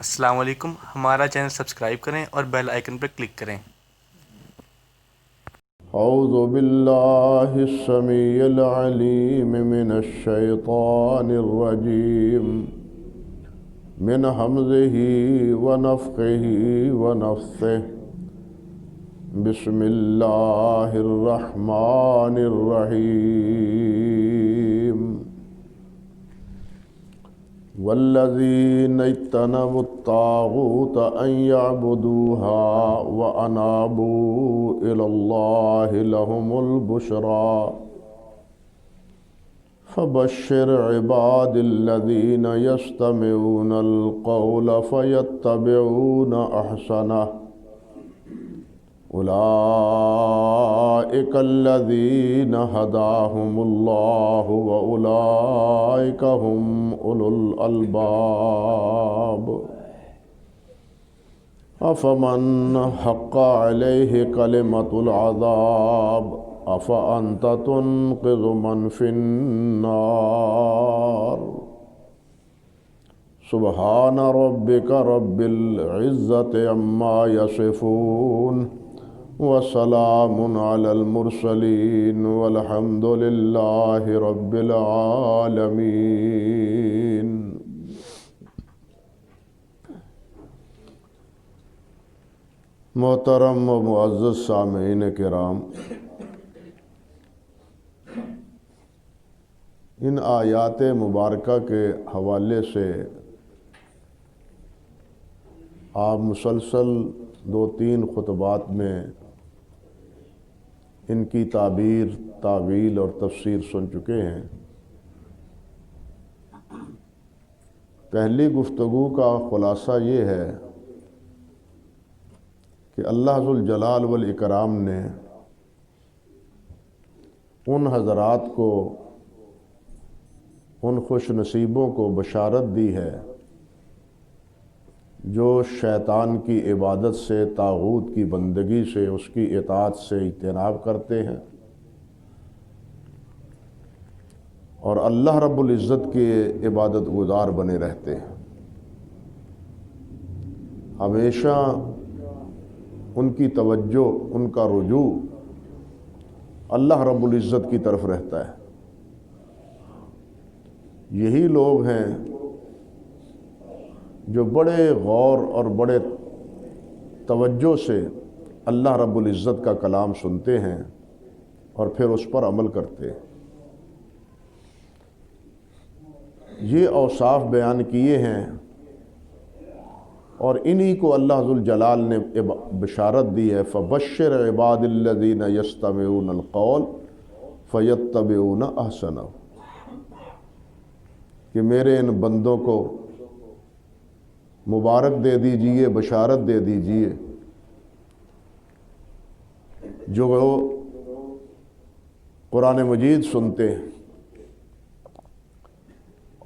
السلام علیکم، ہمارا چینل سبسکرائب کریں اور بیل آئیکن پر کلک کریں۔ اعوذ باللہ السمیع العلیم من الشیطان الرجیم من حمزہ ونفخہ ونفثہ بسم اللہ الرحمن الرحیم والذین اجتنبوا الطاغوت ان يعبدوها وانابوا الى اللہ لهم البشرى فبشر عباد الذین یستمعون القول فیتبعون احسنہ اولئک الذین ھداہم اللہ واولئک ھم اولو الالباب افمن حق علیہ کلمۃ العذاب افانت تنقذ من فی النار سبحان ربک رب العزت عما یصفون وسلام علی المرسلین والحمد للہ رب العالمین۔ محترم و معزز سامعین کرام، ان آیات مبارکہ کے حوالے سے آپ مسلسل 2-3 خطبات میں ان کی تعبیر، تاویل اور تفسیر سن چکے ہیں۔ پہلی گفتگو کا خلاصہ یہ ہے کہ اللہ ذوالجلال والاکرام نے ان حضرات کو، ان خوش نصیبوں کو بشارت دی ہے جو شیطان کی عبادت سے، طاغوت کی بندگی سے، اس کی اطاعت سے اجتناب کرتے ہیں اور اللہ رب العزت کے عبادت گزار بنے رہتے ہیں۔ ہمیشہ ان کی توجہ، ان کا رجوع اللہ رب العزت کی طرف رہتا ہے۔ یہی لوگ ہیں جو بڑے غور اور بڑے توجہ سے اللہ رب العزت کا کلام سنتے ہیں اور پھر اس پر عمل کرتے ہیں۔ یہ اوصاف بیان کیے ہیں اور انہی کو اللہ ذوالجلال نے بشارت دی ہے، فبشر عباد الذین یستمعون القول فیتبعون احسنہ، کہ میرے ان بندوں کو مبارک دے دیجئے، بشارت دے دیجئے جو قرآن مجید سنتے ہیں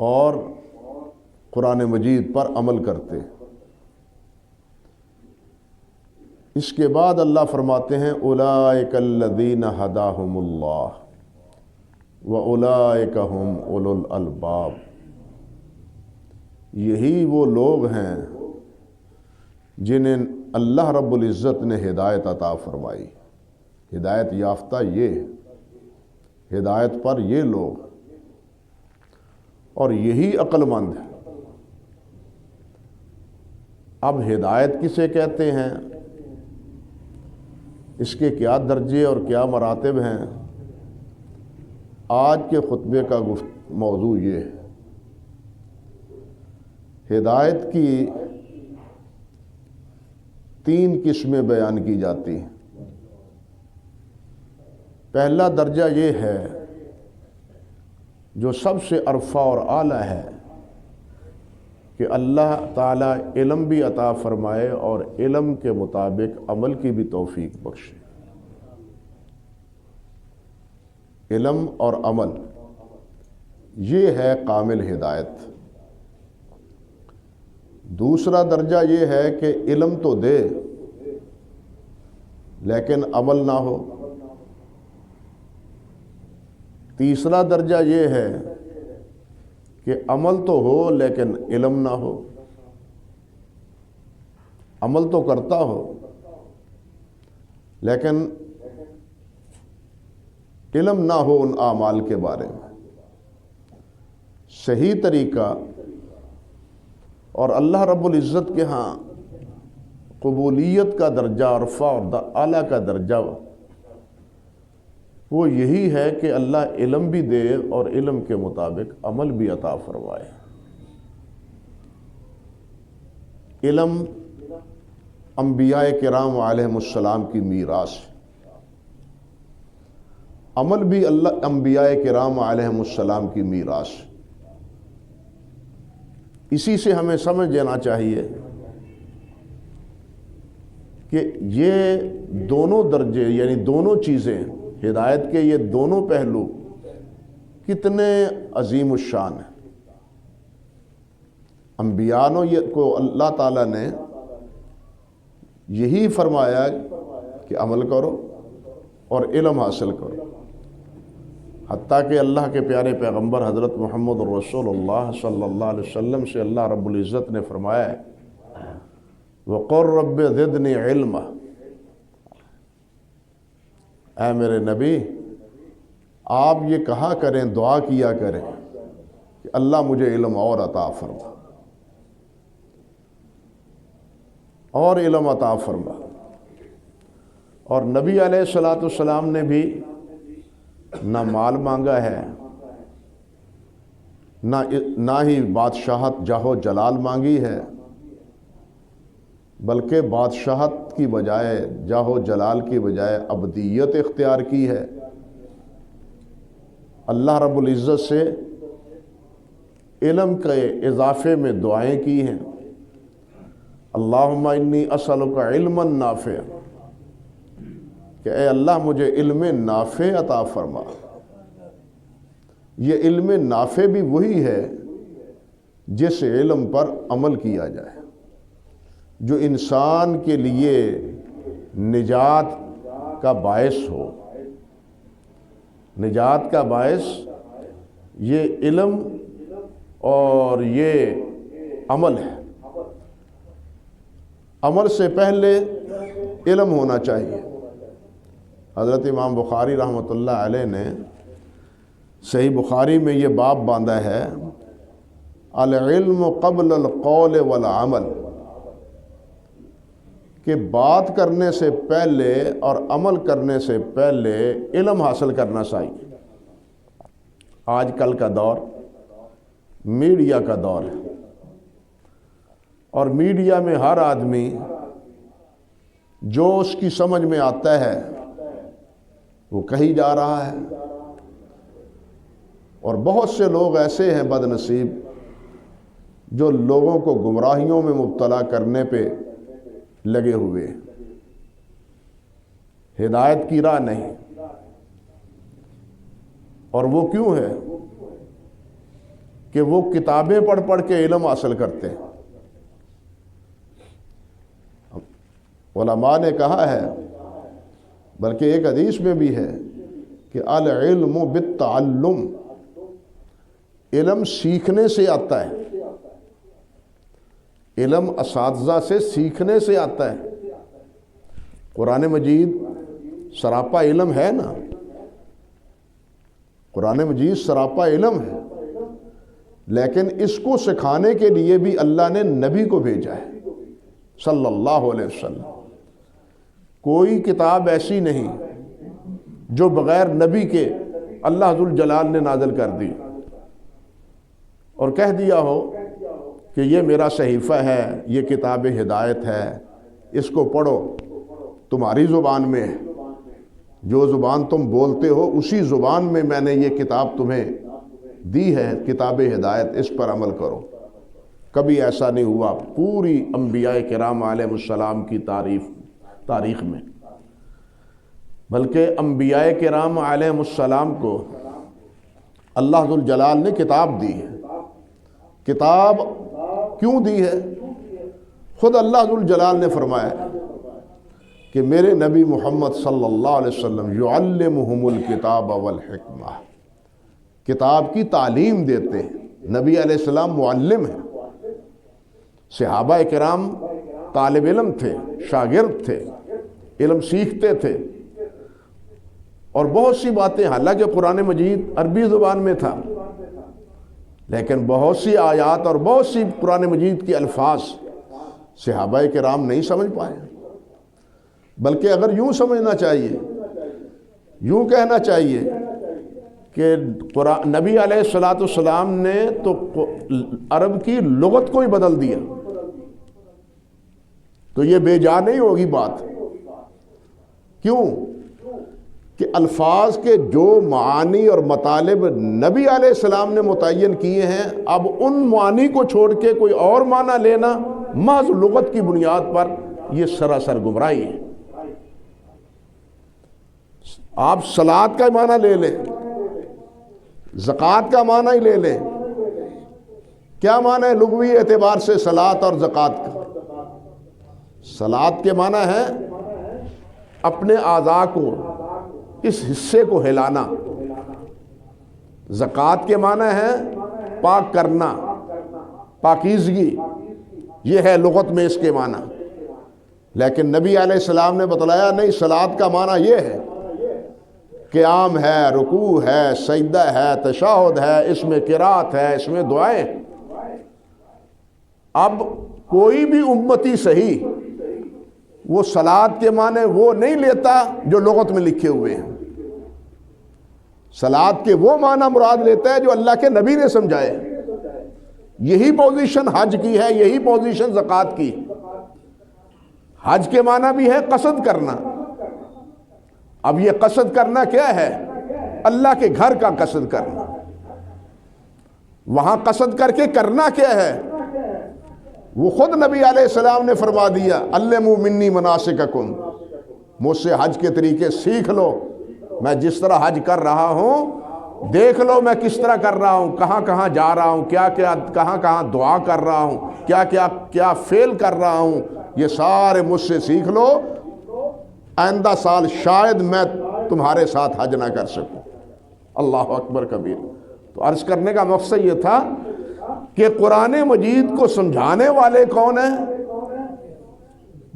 اور قرآن مجید پر عمل کرتے ہیں۔ اس کے بعد اللہ فرماتے ہیں اولئک الذین ھداہم اللہ واولئک ھم اولو الالباب، یہی وہ لوگ ہیں جنہیں اللہ رب العزت نے ہدایت عطا فرمائی۔ ہدایت یافتہ یہ، ہدایت پر یہ لوگ، اور یہی عقل مند ہے۔ اب ہدایت کسے کہتے ہیں، اس کے کیا درجے اور کیا مراتب ہیں، آج کے خطبے کا موضوع یہ ہے۔ ہدایت کی 3 قسمیں بیان کی جاتی ہیں۔ پہلا درجہ یہ ہے جو سب سے عرفہ اور اعلیٰ ہے کہ اللہ تعالیٰ علم بھی عطا فرمائے اور علم کے مطابق عمل کی بھی توفیق بخشے۔ علم اور عمل، یہ ہے کامل ہدایت۔ دوسرا درجہ یہ ہے کہ علم تو دے لیکن عمل نہ ہو۔ تیسرا درجہ یہ ہے کہ عمل تو ہو لیکن علم نہ ہو۔ عمل تو کرتا ہو لیکن علم نہ ہو ان اعمال کے بارے میں، صحیح طریقہ اور اللہ رب العزت کے ہاں قبولیت کا درجہ عرفہ اور اعلیٰ کا درجہ وہ یہی ہے کہ اللہ علم بھی دے اور علم کے مطابق عمل بھی عطا فرمائے۔ علم انبیاء کرام علیہم السلام کی میراث ہے، عمل بھی اللہ انبیاء کرام علیہم السلام کی میراث ہے۔ اسی سے ہمیں سمجھ لینا چاہیے کہ یہ دونوں درجے یعنی دونوں چیزیں، ہدایت کے یہ دونوں پہلو کتنے عظیم الشان ہیں۔ انبیاء کو اللہ تعالیٰ نے یہی فرمایا کہ عمل کرو اور علم حاصل کرو، حتیٰ کہ اللہ کے پیارے پیغمبر حضرت محمد رسول اللہ صلی اللہ علیہ وسلم سے اللہ رب العزت نے فرمایا ہے وَقُلْ رَبِّ زِدْنِي عِلْمًا، اے میرے نبی آپ یہ کہا کریں، دعا کیا کریں کہ اللہ مجھے علم اور عطا فرما، اور علم عطا فرما۔ اور نبی علیہ الصلوۃ والسلام نے بھی نہ مال مانگا ہے، نہ ہی بادشاہت جاہ و جلال مانگی ہے، بلکہ بادشاہت کی بجائے جاہ و جلال کی بجائے عبدیت اختیار کی ہے۔ اللہ رب العزت سے علم کے اضافے میں دعائیں کی ہیں، اللہم انی اسألک علما نافع، کہ اے اللہ مجھے علم نافع عطا فرما۔ یہ علم نافع بھی وہی ہے جس علم پر عمل کیا جائے، جو انسان کے لیے نجات کا باعث ہو۔ نجات کا باعث یہ علم اور یہ عمل ہے۔ عمل سے پہلے علم ہونا چاہیے۔ حضرت امام بخاری رحمۃ اللہ علیہ نے صحیح بخاری میں یہ باب باندھا ہے العلم قبل القول والعمل، کہ بات کرنے سے پہلے اور عمل کرنے سے پہلے علم حاصل کرنا چاہیے۔ آج کل کا دور میڈیا کا دور ہے، اور میڈیا میں ہر آدمی جو اس کی سمجھ میں آتا ہے وہ کہی جا رہا ہے، اور بہت سے لوگ ایسے ہیں بد نصیب جو لوگوں کو گمراہیوں میں مبتلا کرنے پہ لگے ہوئے، ہدایت کی راہ نہیں۔ اور وہ کیوں ہے کہ وہ کتابیں پڑھ پڑھ کے علم حاصل کرتے ہیں۔ علماء نے کہا ہے، بلکہ ایک حدیث میں بھی ہے کہ العلم بالتعلم، علم سیکھنے سے آتا ہے، علم اساتذہ سے سیکھنے سے آتا ہے۔ قرآن مجید سراپا علم ہے نا، قرآن مجید سراپا علم ہے، لیکن اس کو سکھانے کے لیے بھی اللہ نے نبی کو بھیجا ہے صلی اللہ علیہ وسلم۔ کوئی کتاب ایسی نہیں جو بغیر نبی کے اللہ ذوالجلال نے نازل کر دی اور کہہ دیا ہو کہ یہ میرا صحیفہ ہے، یہ کتاب ہدایت ہے، اس کو پڑھو، تمہاری زبان میں ہے، جو زبان تم بولتے ہو اسی زبان میں میں نے یہ کتاب تمہیں دی ہے، کتاب ہدایت، اس پر عمل کرو۔ کبھی ایسا نہیں ہوا پوری انبیاء کرام علیہ السلام کی تاریخ میں، بلکہ انبیاء کرام علیہ السلام کو اللہ ذوالجلال نے کتاب دی ہے۔ کتاب کیوں دی ہے؟ خود اللہ ذوالجلال نے فرمایا کہ میرے نبی محمد صلی اللہ علیہ وسلم یعلمہم الکتاب والحکمہ، کتاب کی تعلیم دیتے ہیں۔ نبی علیہ السلام معلم ہیں۔ صحابہ کرام طالب علم تھے، شاگرد تھے، علم سیکھتے تھے، اور بہت سی باتیں، حالانکہ قرآن مجید عربی زبان میں تھا، لیکن بہت سی آیات اور بہت سی قرآن مجید کے الفاظ صحابہ کرام نہیں سمجھ پائے، بلکہ اگر یوں سمجھنا چاہیے، یوں کہنا چاہیے کہ نبی علیہ السلام نے تو عرب کی لغت کو ہی بدل دیا، تو یہ بے جا نہیں ہوگی بات۔ کیوں؟ کہ الفاظ کے جو معانی اور مطالب نبی علیہ السلام نے متعین کیے ہیں، اب ان معانی کو چھوڑ کے کوئی اور معنی لینا محض لغت کی بنیاد پر یہ سراسر گمراہی ہے۔ آپ صلاۃ کا معنی لے لیں، زکوٰۃ کا معنی ہی لے لیں، کیا معنی ہے لغوی اعتبار سے صلاۃ اور زکوٰۃ کا؟ صلاۃ کے معنی ہے اپنے اعضاء کو، اس حصے کو ہلانا، زکوٰۃ کے معنی ہے پاک کرنا، پاکیزگی، یہ ہے لغت میں اس کے معنی۔ لیکن نبی علیہ السلام نے بتلایا نہیں، صلاۃ کا معنی یہ ہے، قیام ہے، رکوع ہے، سجدہ ہے، تشہد ہے، اس میں قرات ہے، اس میں دعائیں۔ اب کوئی بھی امتی صحیح وہ صلاۃ کے معنی وہ نہیں لیتا جو لغت میں لکھے ہوئے ہیں، صلاۃ کے وہ معنی مراد لیتا ہے جو اللہ کے نبی نے سمجھائے۔ یہی پوزیشن حج کی ہے، یہی پوزیشن زکوٰۃ کی۔ حج کے معنی بھی ہے قصد کرنا۔ اب یہ قصد کرنا کیا ہے؟ اللہ کے گھر کا قصد کرنا۔ وہاں قصد کر کے کرنا کیا ہے؟ وہ خود نبی علیہ السلام نے فرما دیا، علموا منی مناسککم، مجھ سے حج کے طریقے سیکھ لو، میں جس طرح حج کر رہا ہوں دیکھ لو میں کس طرح کر رہا ہوں، کہاں کہاں جا رہا ہوں، کیا کیا کہاں کہاں دعا کر رہا ہوں، کیا فعل کر رہا ہوں، یہ سارے مجھ سے سیکھ لو، آئندہ سال شاید میں تمہارے ساتھ حج نہ کر سکوں۔ اللہ اکبر کبیر۔ تو عرض کرنے کا مقصد یہ تھا کہ قرآن مجید کو سمجھانے والے کون ہیں؟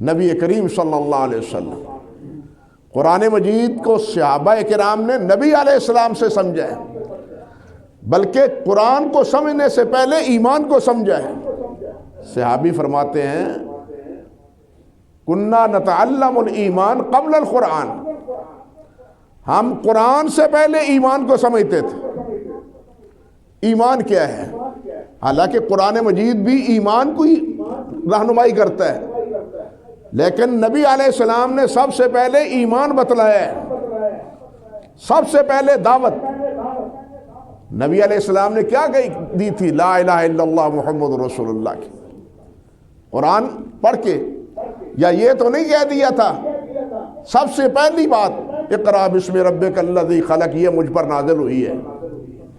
نبی کریم صلی اللہ علیہ وسلم۔ قرآن مجید کو صحابہ کرام نے نبی علیہ السلام سے سمجھا ہے، بلکہ قرآن کو سمجھنے سے پہلے ایمان کو سمجھا ہے۔ صحابی فرماتے ہیں کنا نتعلم الایمان قبل القرآن، ہم قرآن سے پہلے ایمان کو سمجھتے تھے۔ ایمان کیا ہے؟ حالانکہ قرآن مجید بھی ایمان کو ہی رہنمائی کرتا ہے، لیکن نبی علیہ السلام نے سب سے پہلے ایمان بتلایا ہے، سب سے پہلے دعوت۔ نبی علیہ السلام نے کیا دی تھی؟ لا الہ الا اللہ محمد رسول اللہ کی۔ قرآن پڑھ کے یا یہ تو نہیں کہہ دیا تھا سب سے پہلی بات اقرا بسم ربک الذی خلق، یہ مجھ پر نازل ہوئی ہے،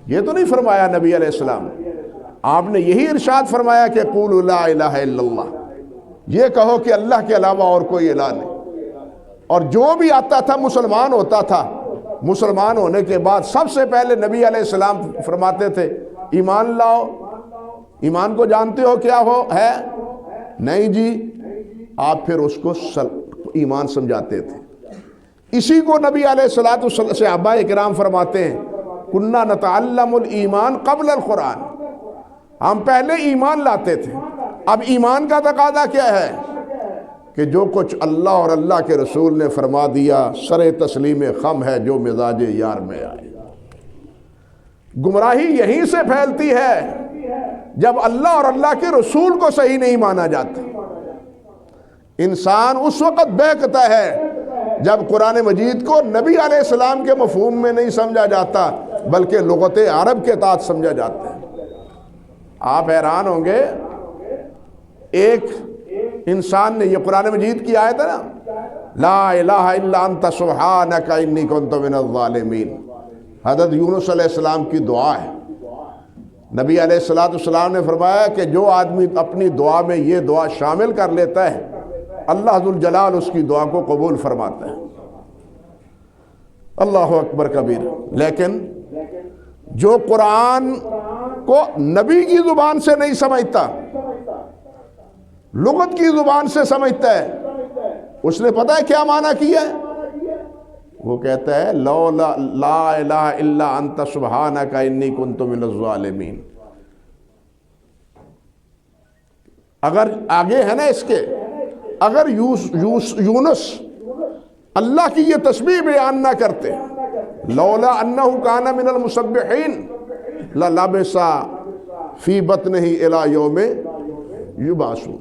یہ تو نہیں فرمایا نبی علیہ السلام۔ آپ نے یہی ارشاد فرمایا کہ قولوا لا الہ الا اللہ، یہ کہو کہ اللہ کے علاوہ اور کوئی الہ نہیں۔ اور جو بھی آتا تھا مسلمان ہوتا تھا، مسلمان ہونے کے بعد سب سے پہلے نبی علیہ السلام فرماتے تھے ایمان لاؤ۔ ایمان کو جانتے ہو کیا ہے؟ نہیں جی، آپ پھر اس کو ایمان سمجھاتے تھے۔ اسی کو نبی علیہ الصلوۃ والسلام صحابہ کرام فرماتے ہیں کنا نتعلم الایمان قبل القرآن، ہم پہلے ایمان لاتے تھے۔ اب ایمان کا تقاضا کیا ہے؟ کہ جو کچھ اللہ اور اللہ کے رسول نے فرما دیا سر تسلیم خم ہے جو مزاج یار میں آئے۔ گمراہی یہیں سے پھیلتی ہے جب اللہ اور اللہ کے رسول کو صحیح نہیں مانا جاتا۔ انسان اس وقت بہکتا ہے جب قرآن مجید کو نبی علیہ السلام کے مفہوم میں نہیں سمجھا جاتا بلکہ لغت عرب کے تحت سمجھا جاتا ہے۔ آپ حیران ہوں گے، ایک انسان نے، یہ قرآن مجید کی آیت ہے نا، لا الہ الا انت سبحانک انی کنت من الظالمین، حضرت یونس علیہ السلام کی دعا ہے۔ نبی علیہ السلام نے فرمایا کہ جو آدمی اپنی دعا میں یہ دعا شامل کر لیتا ہے اللہ ذوالجلال اس کی دعا کو قبول فرماتا ہے۔ اللہ اکبر کبیر۔ لیکن جو قرآن کو نبی کی زبان سے نہیں سمجھتا، لغت کی زبان سے سمجھتا ہے، اس نے پتہ ہے کیا معنی کیا ہے؟ وہ کہتا ہے لا الہ الا انت سبحانک انی کنت من الظالمین۔ اگر آگے ہے نا اس کے، اگر یونس اللہ کی یہ تسبیح بیان نہ کرتے، لولا انہ کان من المسبحین للبث فی بطنہ الی یوم یبعثون،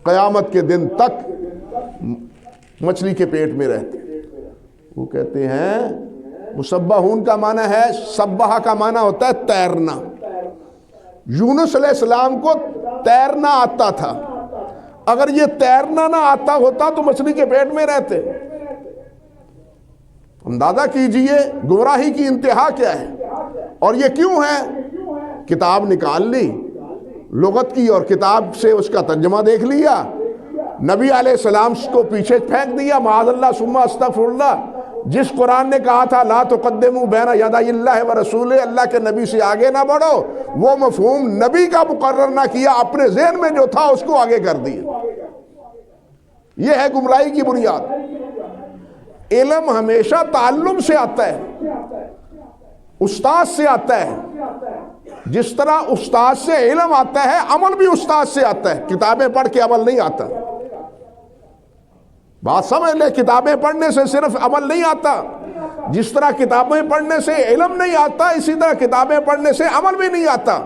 قیامت کے دن تک مچھلی کے پیٹ میں رہتے۔ وہ کہتے ہیں مسبحون کا معنی ہے، سبحہ کا معنی ہوتا ہے تیرنا۔ یونس علیہ السلام کو تیرنا آتا تھا، اگر یہ تیرنا نہ آتا ہوتا تو مچھلی کے پیٹ میں رہتے۔ اندازہ کیجئے گمراہی کی انتہا کیا ہے، اور یہ کیوں ہے؟ کتاب نکال لی لغت کی اور کتاب سے اس کا ترجمہ دیکھ لیا، نبی علیہ السلام کو پیچھے پھینک دیا، معاذ اللہ ثم استغفر اللہ۔ جس قرآن نے کہا تھا لا تقدموا بین یدی اللہ ورسولہ، اللہ کے نبی سے آگے نہ بڑھو، وہ مفہوم نبی کا مقرر نہ کیا، اپنے ذہن میں جو تھا اس کو آگے کر دیا۔ یہ ہے گمراہی کی بنیاد۔ علم ہمیشہ تعلم سے آتا ہے، استاد سے آتا ہے۔ جس طرح استاد سے علم آتا ہے، عمل بھی استاد سے آتا ہے، کتابیں پڑھ کے عمل نہیں آتا۔ بات سمجھ لے، کتابیں پڑھنے سے صرف عمل نہیں آتا، جس طرح کتابیں پڑھنے سے علم نہیں آتا، اسی طرح کتابیں پڑھنے سے عمل بھی نہیں آتا۔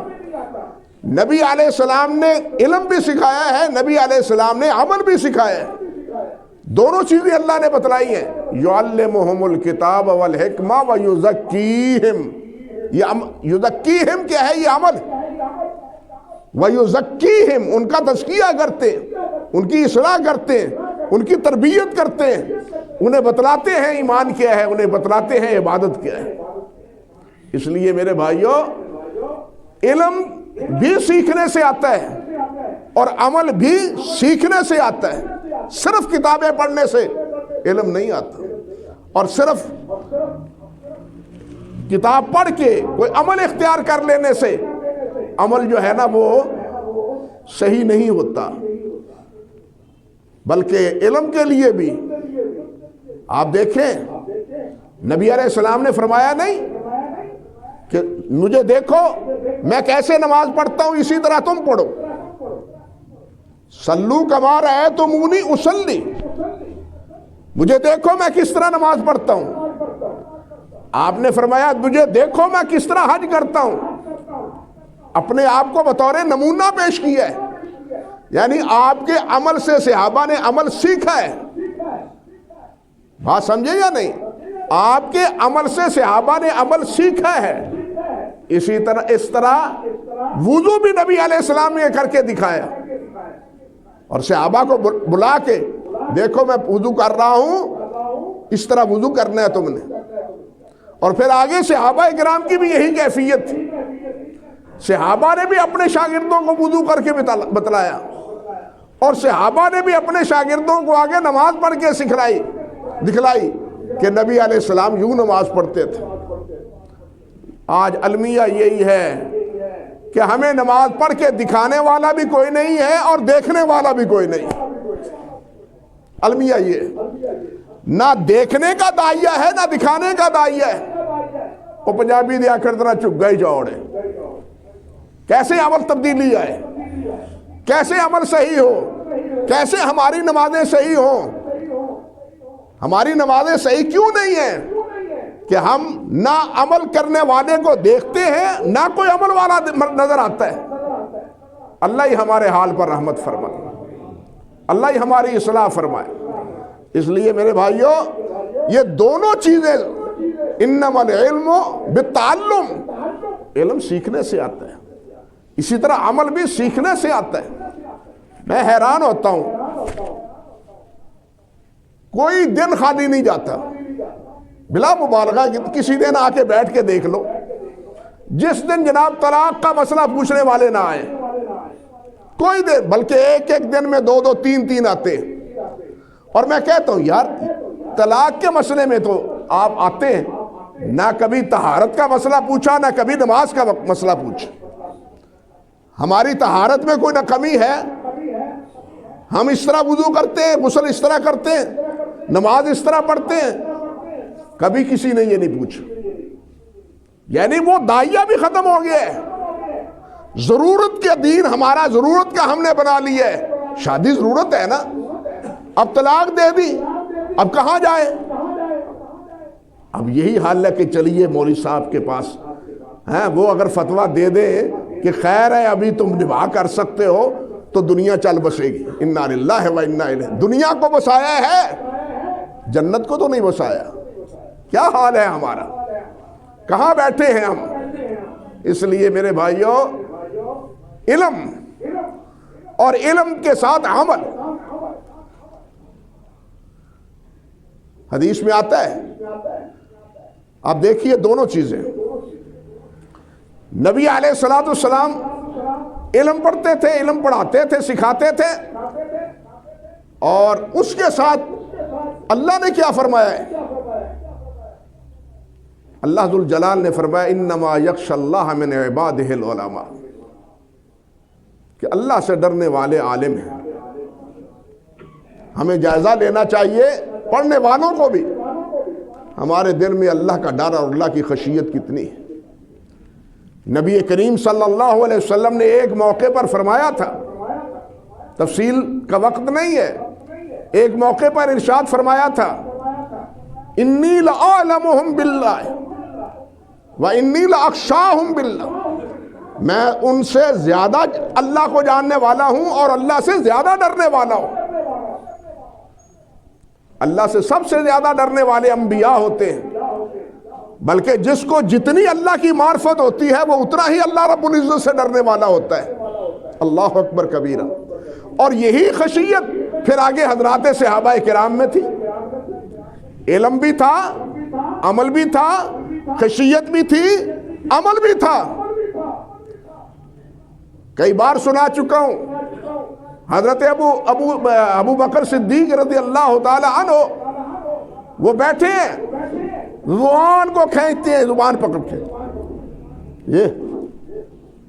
نبی علیہ السلام نے علم بھی سکھایا ہے، نبی علیہ السلام نے عمل بھی سکھایا ہے، دونوں چیزیں اللہ نے بتلائی ہیں۔ یعلمہم الکتاب والحکمہ ویزکیہم، یہ یزکیہم کیا ہے؟ یہ عمل۔ ویزکیہم، ان کا تزکیہ کرتے ہیں، ان کی اصلاح کرتے ہیں، ان کی تربیت کرتے ہیں، انہیں بتلاتے ہیں ایمان کیا ہے، انہیں بتلاتے ہیں عبادت کیا ہے۔ اس لیے میرے بھائیوں، علم بھی سیکھنے سے آتا ہے اور عمل بھی سیکھنے سے آتا ہے، صرف کتابیں پڑھنے سے علم نہیں آتا، اور صرف کتاب پڑھ کے کوئی عمل اختیار کر لینے سے عمل جو ہے نا وہ صحیح نہیں ہوتا۔ بلکہ علم کے لیے بھی آپ دیکھیں، نبی علیہ السلام نے فرمایا نہیں کہ مجھے دیکھو میں کیسے نماز پڑھتا ہوں اسی طرح تم پڑھو، صلو کما رأیتمونی اصلی، مجھے دیکھو میں کس طرح نماز پڑھتا ہوں۔ آپ نے فرمایا مجھے دیکھو میں کس طرح حج کرتا ہوں، اپنے آپ کو بطور نمونہ پیش کیا ہے۔ یعنی آپ کے عمل سے صحابہ نے عمل سیکھا ہے، بات سمجھے یا نہیں؟ آپ کے عمل سے صحابہ نے عمل سیکھا ہے۔ اس طرح وضو بھی نبی علیہ السلام نے کر کے دکھایا، اور صحابہ کو بلا کے دیکھو میں وضو کر رہا ہوں، اس طرح وضو کرنا ہے تم نے۔ اور پھر آگے صحابہ اکرام کی بھی یہی کیفیت تھی، صحابہ نے بھی اپنے شاگردوں کو وضو کر کے بتلایا، اور صحابہ نے بھی اپنے شاگردوں کو آگے نماز پڑھ کے دکھلائی کہ نبی علیہ السلام یوں نماز پڑھتے تھے۔ آج المیہ یہی ہے کہ ہمیں نماز پڑھ کے دکھانے والا بھی کوئی نہیں ہے اور دیکھنے والا بھی کوئی نہیں۔ المیہ یہ نہ دیکھنے کا داعیہ ہے نہ دکھانے کا داعیہ ہے۔ وہ پنجابی دیا کرتنا چک گئی جوڑے، کیسے عمل تبدیلی آئے، کیسے عمل صحیح ہو، کیسے ہماری نمازیں صحیح ہوں۔ ہماری نمازیں صحیح کیوں نہیں ہیں کہ ہم نہ عمل کرنے والے کو دیکھتے ہیں نہ کوئی عمل والا نظر آتا ہے۔ اللہ ہی ہمارے حال پر رحمت فرمائے، اللہ ہی ہماری اصلاح فرمائے۔ اس لیے میرے بھائیوں، یہ دونوں چیزیں، انما العلم بالتعلم، علم سیکھنے سے آتا ہے، اسی طرح عمل بھی سیکھنے سے آتا ہے۔ میں حیران ہوتا ہوں، کوئی دن خالی نہیں جاتا، بلا مبالغہ کسی دن آ کے بیٹھ کے دیکھ لو، جس دن جناب طلاق کا مسئلہ پوچھنے والے نہ آئے، کوئی دن، بلکہ ایک ایک دن میں دو دو تین تین آتے۔ اور میں کہتا ہوں یار، طلاق کے مسئلے میں تو آپ آتے ہیں، نہ کبھی طہارت کا مسئلہ پوچھا نہ کبھی نماز کا مسئلہ پوچھا۔ ہماری طہارت میں کوئی نہ کمی ہے، ہم اس طرح وضو کرتے ہیں، غسل اس طرح کرتے ہیں، نماز اس طرح پڑھتے ہیں، کبھی کسی نے یہ نہیں پوچھا۔ یعنی وہ داعیہ بھی ختم ہو گیا ہے۔ ضرورت کے دین ہمارا ضرورت کا ہم نے بنا لیا ہے۔ شادی ضرورت ہے نا، اب طلاق دے دی، اب کہاں جائیں؟ اب یہی حال ہے کہ چلیے مولوی صاحب کے پاس، وہ اگر فتویٰ دے دے کہ خیر ہے ابھی تم نباہ کر سکتے ہو تو دنیا چل بسے گی۔ انا للہ و انا الیہ، دنیا کو بسایا ہے، جنت کو تو نہیں بسایا۔ کیا حال ہے ہمارا، کہاں بیٹھے ہیں ہم؟ اس لیے میرے بھائیوں، علم اور علم کے ساتھ عمل۔ حدیث میں آتا ہے، آپ دیکھیے دونوں چیزیں، نبی علیہ الصلوۃ والسلام علم پڑھتے تھے، علم پڑھاتے تھے، سکھاتے تھے، اور اس کے ساتھ اللہ نے کیا فرمایا ہے؟ اللہ ذوالجلال نے فرمایا انما یخشی اللہ من عبادہ العلماء، کہ اللہ سے ڈرنے والے عالم ہیں۔ ہمیں جائزہ لینا چاہیے پڑھنے والوں کو بھی، ہمارے دل میں اللہ کا ڈر اور اللہ کی خشیت کتنی ہے۔ نبی کریم صلی اللہ علیہ وسلم نے ایک موقع پر فرمایا تھا، تفصیل کا وقت نہیں ہے، ایک موقع پر ارشاد فرمایا تھا انی لأعلمہم باللہ وانی لأخشاہم باللہ، میں ان سے زیادہ اللہ کو جاننے والا ہوں اور اللہ سے زیادہ ڈرنے والا ہوں۔ اللہ سے سب سے زیادہ ڈرنے والے انبیاء ہوتے ہیں، بلکہ جس کو جتنی اللہ کی معرفت ہوتی ہے وہ اتنا ہی اللہ رب العزت سے ڈرنے والا ہوتا ہے۔ اللہ اکبر کبیرہ۔ اور یہی خشیت پھر آگے حضرات صحابہ کرام میں تھی، علم بھی تھا، عمل بھی تھا، خشیت بھی تھی، عمل بھی تھا۔ کئی بار سنا چکا ہوں، حضرت ابو بکر صدیق رضی اللہ تعالی عنہ وہ بیٹھے ہیں، زبان کو کھینچتے ہیں، زبان پکڑ کے، یہ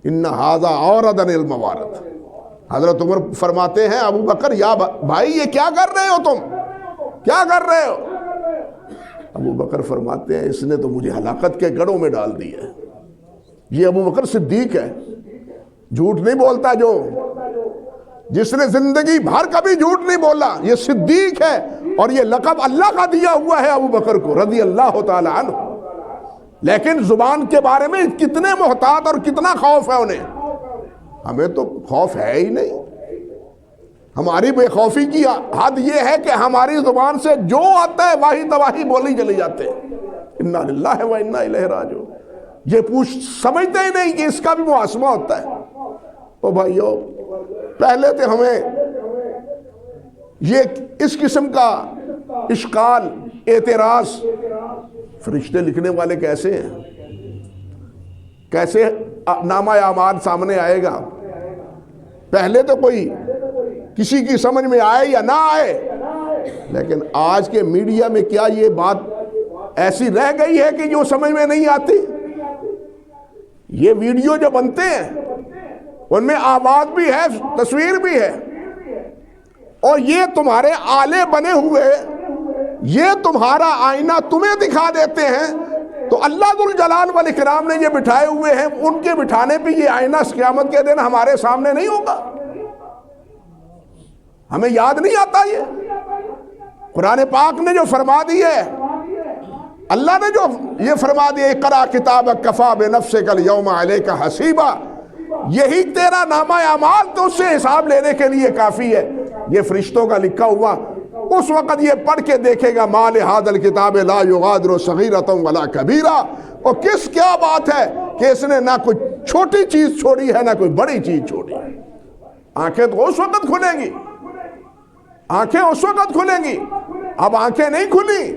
ان ھذا عورض عن الموارد۔ حضرت عمر فرماتے ہیں ابو بکر یا بھائی یہ کیا کر رہے ہو، تم کیا کر رہے ہو؟ ابو بکر فرماتے ہیں اس نے تو مجھے ہلاکت کے گڑھوں میں ڈال دیا ہے۔ یہ ابو بکر صدیق ہے، جھوٹ نہیں بولتا، جو جس نے زندگی بھر کبھی جھوٹ نہیں بولا، یہ صدیق ہے، اور یہ لقب اللہ کا دیا ہوا ہے ابو بکر کو رضی اللہ تعالی عنہ۔ لیکن زبان کے بارے میں کتنے محتاط اور کتنا خوف ہے انہیں، ہمیں تو خوف ہے ہی نہیں۔ ہماری بے خوفی کی حد یہ ہے کہ ہماری زبان سے جو آتا ہے واہی تواہی بولی چلی جاتے ہیں، انا للہ و انا الیہ راجعون۔ یہ سمجھتے ہی نہیں کہ اس کا بھی محاسبہ ہوتا ہے۔ او بھائیو، پہلے تو ہمیں یہ اس قسم کا اشکال، اعتراض، فرشتے لکھنے والے کیسے ہیں، کیسے نامہ اعمال سامنے آئے گا؟ پہلے تو کوئی کسی کی سمجھ میں آئے یا نہ آئے، لیکن آج کے میڈیا میں کیا یہ بات ایسی رہ گئی ہے کہ جو سمجھ میں نہیں آتی؟ یہ ویڈیو جو بنتے ہیں ان میں آواز بھی ہے، تصویر بھی ہے، اور یہ تمہارے آلے بنے ہوئے، یہ تمہارا آئینہ تمہیں دکھا دیتے ہیں، تو اللہ ذوالجلال والاکرام نے یہ بٹھائے ہوئے ہیں، ان کے بٹھانے پہ یہ آئینہ قیامت کے دن ہمارے سامنے نہیں ہوگا؟ ہمیں یاد نہیں آتا؟ یہ قرآن پاک نے جو فرما دی ہے، اللہ نے جو یہ فرما دیا اقرأ کتابک کفیٰ بنفسک الیوم علیک حسیبا، یہی تیرا نامہ اعمال تو اس سے حساب لینے کے لیے کافی ہے۔ یہ فرشتوں کا لکھا ہوا، اس وقت یہ پڑھ کے دیکھے گا ما لہذا الکتاب لا یغادر صغیرۃ ولا کبیرہ، اور کیا بات ہے کہ اس نے نہ کوئی چھوٹی چیز چھوڑی ہے نہ کوئی بڑی چیز چھوڑی ہے۔ آنکھیں تو اس وقت کھلیں گی، آنکھیں اس وقت کھلیں گی، اب آنکھیں نہیں کھلی،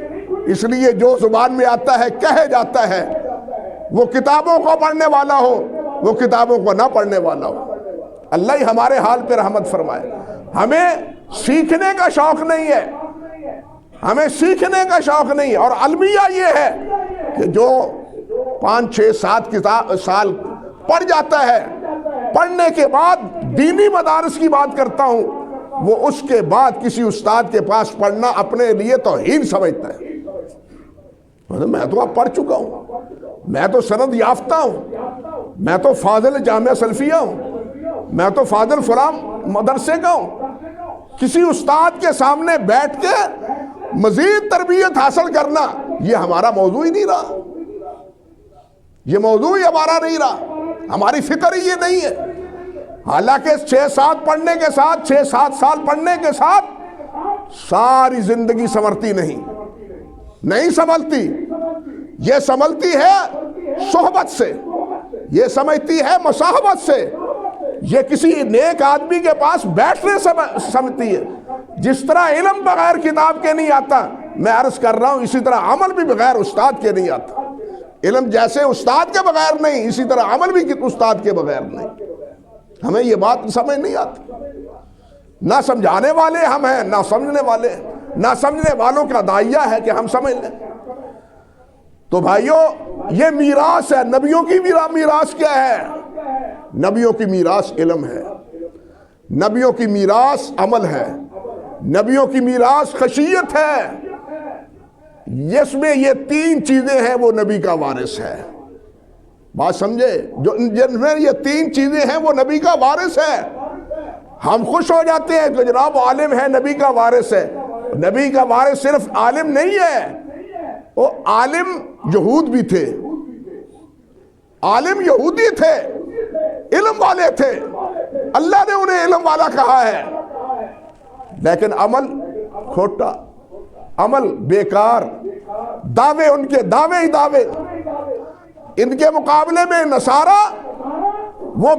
اس لیے جو زبان میں آتا ہے کہے جاتا ہے، وہ کتابوں کو پڑھنے والا ہو، وہ کتابوں کو نہ پڑھنے والا ہو۔ اللہ ہی ہمارے حال پہ رحمت فرمائے۔ ہمیں سیکھنے کا شوق نہیں ہے، ہمیں سیکھنے کا شوق نہیں ہے، اور المیہ یہ ہے کہ جو 5 6 7 سال پڑھ جاتا ہے، پڑھنے کے بعد دینی مدارس کی بات کرتا ہوں، وہ اس کے بعد کسی استاد کے پاس پڑھنا اپنے لیے توہین سمجھتا ہے۔ میں تو اب پڑھ چکا ہوں، میں تو سند یافتہ ہوں، میں تو فاضل جامعہ سلفیہ ہوں، میں تو فاضل فلاں مدرسے کا ہوں۔ کسی استاد کے سامنے بیٹھ کے مزید تربیت حاصل کرنا یہ ہمارا موضوع ہی نہیں رہا، یہ موضوع ہی ہمارا نہیں رہا، ہماری فکر ہی یہ نہیں ہے۔ حالانکہ 6-7 پڑھنے کے ساتھ 6-7 سال پڑھنے کے ساتھ ساری زندگی سنورتی نہیں سنبھلتی۔ یہ سنبھلتی ہے صحبت سے، یہ سمجھتی ہے مصاحبت سے، یہ کسی نیک آدمی کے پاس بیٹھنے سے سمجھتی ہے۔ جس طرح علم بغیر کتاب کے نہیں آتا، میں عرض کر رہا ہوں اسی طرح عمل بھی بغیر استاد کے نہیں آتا۔ علم جیسے استاد کے بغیر نہیں، اسی طرح عمل بھی استاد کے بغیر نہیں۔ ہمیں یہ بات سمجھ نہیں آتی، نہ سمجھانے والے ہم ہیں نہ سمجھنے والے، نہ سمجھنے والوں کا داعیہ ہے کہ ہم سمجھ لیں۔ تو بھائیو، یہ میراث ہے۔ نبیوں کی میراث کیا ہے؟ نبیوں کی میراث علم ہے، نبیوں کی میراث عمل ہے، نبیوں کی میراث خشیت ہے۔ جس میں یہ 3 چیزیں ہیں وہ نبی کا وارث ہے۔ بات سمجھے؟ جن میں یہ 3 چیزیں ہیں وہ نبی کا وارث ہے۔ ہم خوش ہو جاتے ہیں کہ جناب عالم ہے، نبی کا وارث ہے۔ نبی کا وارث صرف عالم نہیں ہے، وہ عالم یہود بھی تھے، عالم یہودی تھے، علم والے تھے، اللہ نے انہیں علم والا کہا ہے، لیکن عمل کھوٹا، عمل بیکار، دعوے ان کے دعوے ہی دعوے۔ ان کے مقابلے میں نصارہ وہ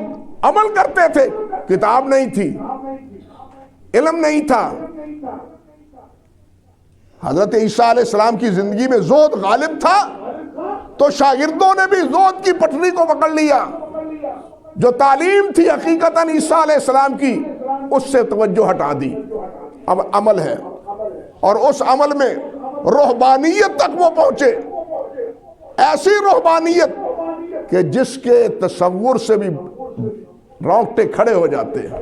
عمل کرتے تھے، کتاب نہیں تھی، علم نہیں تھا۔ حضرت عیسیٰ علیہ السلام کی زندگی میں زہد غالب تھا تو شاگردوں نے بھی زہد کی پٹری کو پکڑ لیا۔ جو تعلیم تھی حقیقتاً عیسیٰ علیہ السلام کی، اس سے توجہ ہٹا دی۔ اب عمل ہے، اور اس عمل میں روحانیت تک وہ پہنچے، ایسی روحانیت کہ جس کے تصور سے بھی رونگٹے کھڑے ہو جاتے ہیں،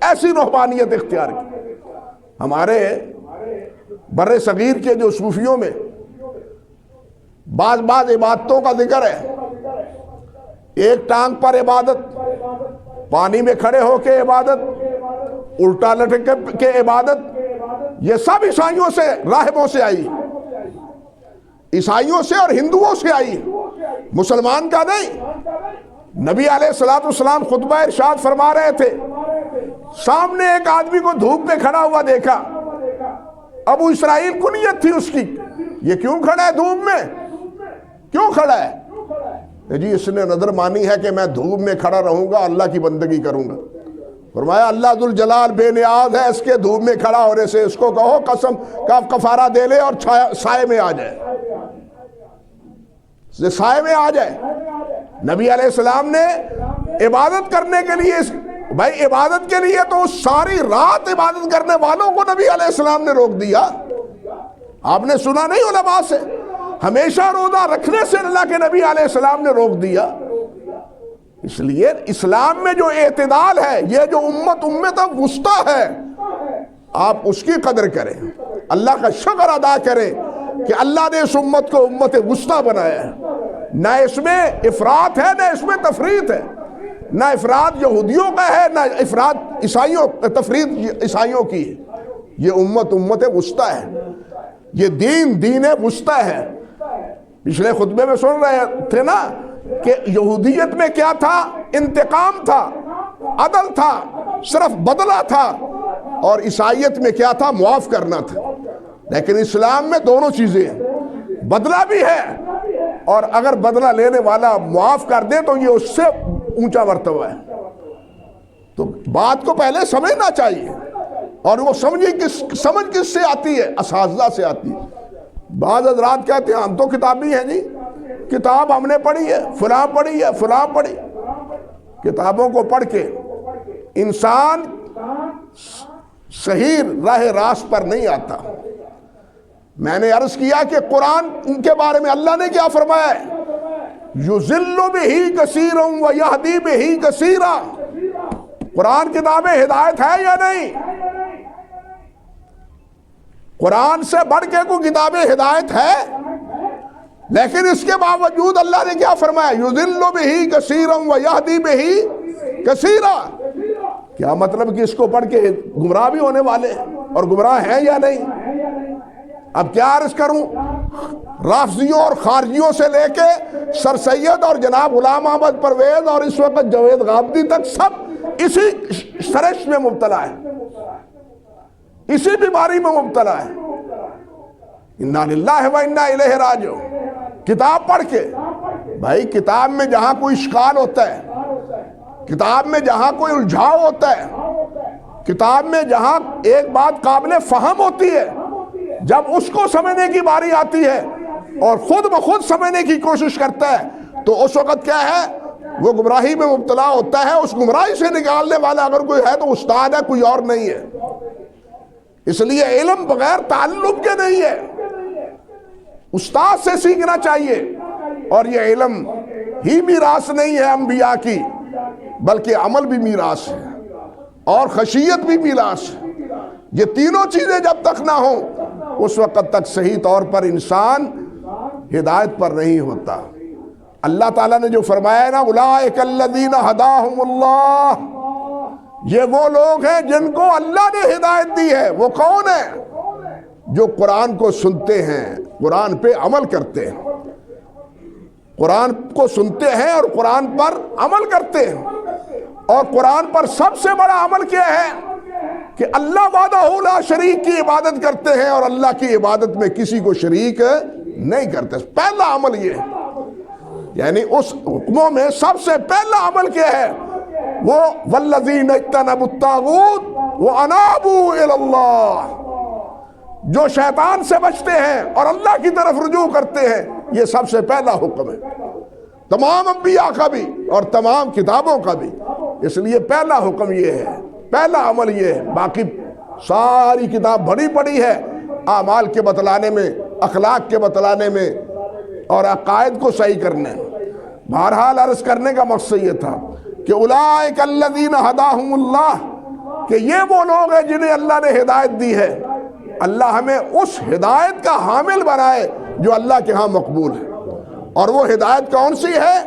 ایسی روحانیت اختیار کی۔ ہمارے بر صغیر کے جو صوفیوں میں بعض عبادتوں کا ذکر ہے، ایک ٹانگ پر عبادت، پانی میں کھڑے ہو کے عبادت، الٹا لٹک کے عبادت، یہ سب عیسائیوں سے، راہبوں سے آئی، عیسائیوں سے اور ہندوؤں سے آئی، مسلمان کا نہیں۔ نبی علیہ السلام خطبہ ارشاد فرما رہے تھے، سامنے ایک آدمی کو دھوپ میں کھڑا ہوا دیکھا، ابو اسرائیل کنیت تھی اس کی، یہ کیوں کھڑا ہے دھوپ میں؟ کیوں کھڑا ہے؟ جی اس نے نظر مانی ہے کہ میں دھوپ میں کھڑا رہوں گا، اللہ کی بندگی کروں گا۔ فرمایا اللہ ذوالجلال بے نیاز ہے اس کے دھوپ میں کھڑا ہونے سے، اس کو کہو قسم کا کفارہ دے لے اور سائے میں آ جائے، سائے میں آ جائے۔ نبی علیہ السلام نے عبادت کرنے کے لیے، بھائی عبادت کے لیے تو ساری رات عبادت کرنے والوں کو نبی علیہ السلام نے روک دیا۔ آپ نے سنا نہیں علماء سے؟ ہمیشہ روزہ رکھنے سے اللہ کے نبی علیہ السلام نے روک دیا۔ اس لیے اسلام میں جو اعتدال ہے، یہ جو امت وسطیٰ ہے، آپ اس کی قدر کریں، اللہ کا شکر ادا کریں کہ اللہ نے اس امت کو امت وسطیٰ بنایا ہے۔ نہ اس میں افراط ہے، نہ اس میں تفریط ہے، نہ افراط یہودیوں کا ہے، نہ افراط تفریط عیسائیوں کی ہے۔ یہ امت وسطیٰ ہے، یہ دین وسطیٰ ہے۔ پچھلے خطبے میں سن رہے تھے نا کہ یہودیت میں کیا تھا؟ انتقام تھا، عدل تھا، صرف بدلہ تھا، اور عیسائیت میں کیا تھا؟ معاف کرنا تھا۔ لیکن اسلام میں دونوں چیزیں ہیں، بدلہ بھی ہے، اور اگر بدلہ لینے والا معاف کر دے تو یہ اس سے اونچا مرتبہ ہے۔ تو بات کو پہلے سمجھنا چاہیے، اور وہ سمجھ کس سے آتی ہے؟ اساتذہ سے آتی ہے۔ بعض حضرات کہتے ہیں ہم تو کتابی ہیں جی، کتاب ہم نے پڑھی ہے، فلاں پڑھی ہے، فلاں پڑھی۔ کتابوں کو پڑھ کے انسان صحیح راہ راست پر نہیں آتا۔ میں نے عرض کیا کہ قرآن ان کے بارے میں اللہ نے کیا فرمایا ہے؟ یُضِلُّ بِهِ كَثِيرًا وَيَهْدِي بِهِ كَثِيرًا۔ قرآن کتاب ہدایت ہے یا نہیں؟ قرآن سے بڑھ کے کوئی کتاب ہدایت ہے؟ لیکن اس کے باوجود اللہ نے کیا فرمایا؟ یضل بہ کثیرا ویہدی بہ کثیرا۔ کیا مطلب کہ اس کو پڑھ کے گمراہ بھی ہونے والے ہیں، اور گمراہ ہیں یا نہیں؟ اب کیا عرض کروں، رافضیوں اور خارجیوں سے لے کے سر سید اور جناب غلام احمد پرویز اور اس وقت جاوید غامدی تک سب اسی سرش میں مبتلا ہے، اسی بیماری میں مبتلا ہے۔ انا للہ و انا الیہ راجعون۔ کتاب پڑھ کے، بھائی کتاب میں جہاں کوئی اشکال ہوتا ہے، کتاب میں جہاں کوئی الجھاؤ ہوتا ہے، کتاب میں جہاں ایک بات قابل فہم ہوتی ہے، جب اس کو سمجھنے کی باری آتی ہے اور خود بخود سمجھنے کی کوشش کرتا ہے، تو اس وقت کیا ہے؟ وہ گمراہی میں مبتلا ہوتا ہے۔ اس گمراہی سے نکالنے والا اگر کوئی ہے تو استاد ہے، کوئی اور نہیں ہے۔ اس لیے علم بغیر تعلم کے نہیں ہے، استاد سے سیکھنا چاہیے۔ اور یہ علم ہی میراث نہیں ہے انبیاء کی، بلکہ عمل بھی میراث ہے اور خشیت بھی میراث ہے۔ یہ تینوں چیزیں جب تک نہ ہوں اس وقت تک صحیح طور پر انسان ہدایت پر نہیں ہوتا۔ اللہ تعالیٰ نے جو فرمایا ہے نا، اولئک الذین ھداھم اللہ، یہ وہ لوگ ہیں جن کو اللہ نے ہدایت دی ہے۔ وہ کون ہیں؟ جو قرآن کو سنتے ہیں، قرآن پہ عمل کرتے ہیں، قرآن کو سنتے ہیں اور قرآن پر عمل کرتے ہیں۔ اور قرآن پر سب سے بڑا عمل کیا ہے؟ کہ اللہ وحدہ لا شریک کی عبادت کرتے ہیں اور اللہ کی عبادت میں کسی کو شریک نہیں کرتے۔ پہلا عمل یہ ہے، یعنی اس حکموں میں سب سے پہلا عمل کیا ہے؟ وہ والذین اجتنبوا الطاغوت وانابوا الی اللہ، جو شیطان سے بچتے ہیں اور اللہ کی طرف رجوع کرتے ہیں، یہ سب سے پہلا حکم ہے، تمام انبیاء کا بھی اور تمام کتابوں کا بھی۔ اس لیے پہلا حکم یہ ہے، پہلا عمل یہ ہے۔ باقی ساری کتاب بھری پڑی ہے اعمال کے بتلانے میں، اخلاق کے بتلانے میں اور عقائد کو صحیح کرنے میں۔ بہرحال عرض کرنے کا مقصد یہ تھا کہ اولئک الذین ھداھم اللہ، کہ یہ وہ لوگ ہیں جنہیں اللہ نے ہدایت دی ہے۔ اللہ ہمیں اس ہدایت کا حامل بنائے جو اللہ کے ہاں مقبول ہے۔ اور وہ ہدایت کون سی ہے؟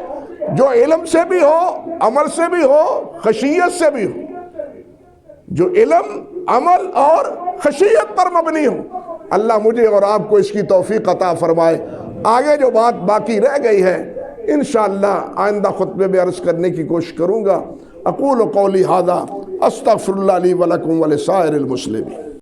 جو علم سے بھی ہو، عمل سے بھی ہو، خشیت سے بھی ہو، جو علم، عمل اور خشیت پر مبنی ہو۔ اللہ مجھے اور آپ کو اس کی توفیق عطا فرمائے۔ آگے جو بات باقی رہ گئی ہے انشاءاللہ آئندہ خطبے میں عرض کرنے کی کوشش کروں گا۔ اقول قولی ھذا استغفر اللہ لی ولکم ولسائر المسلمین۔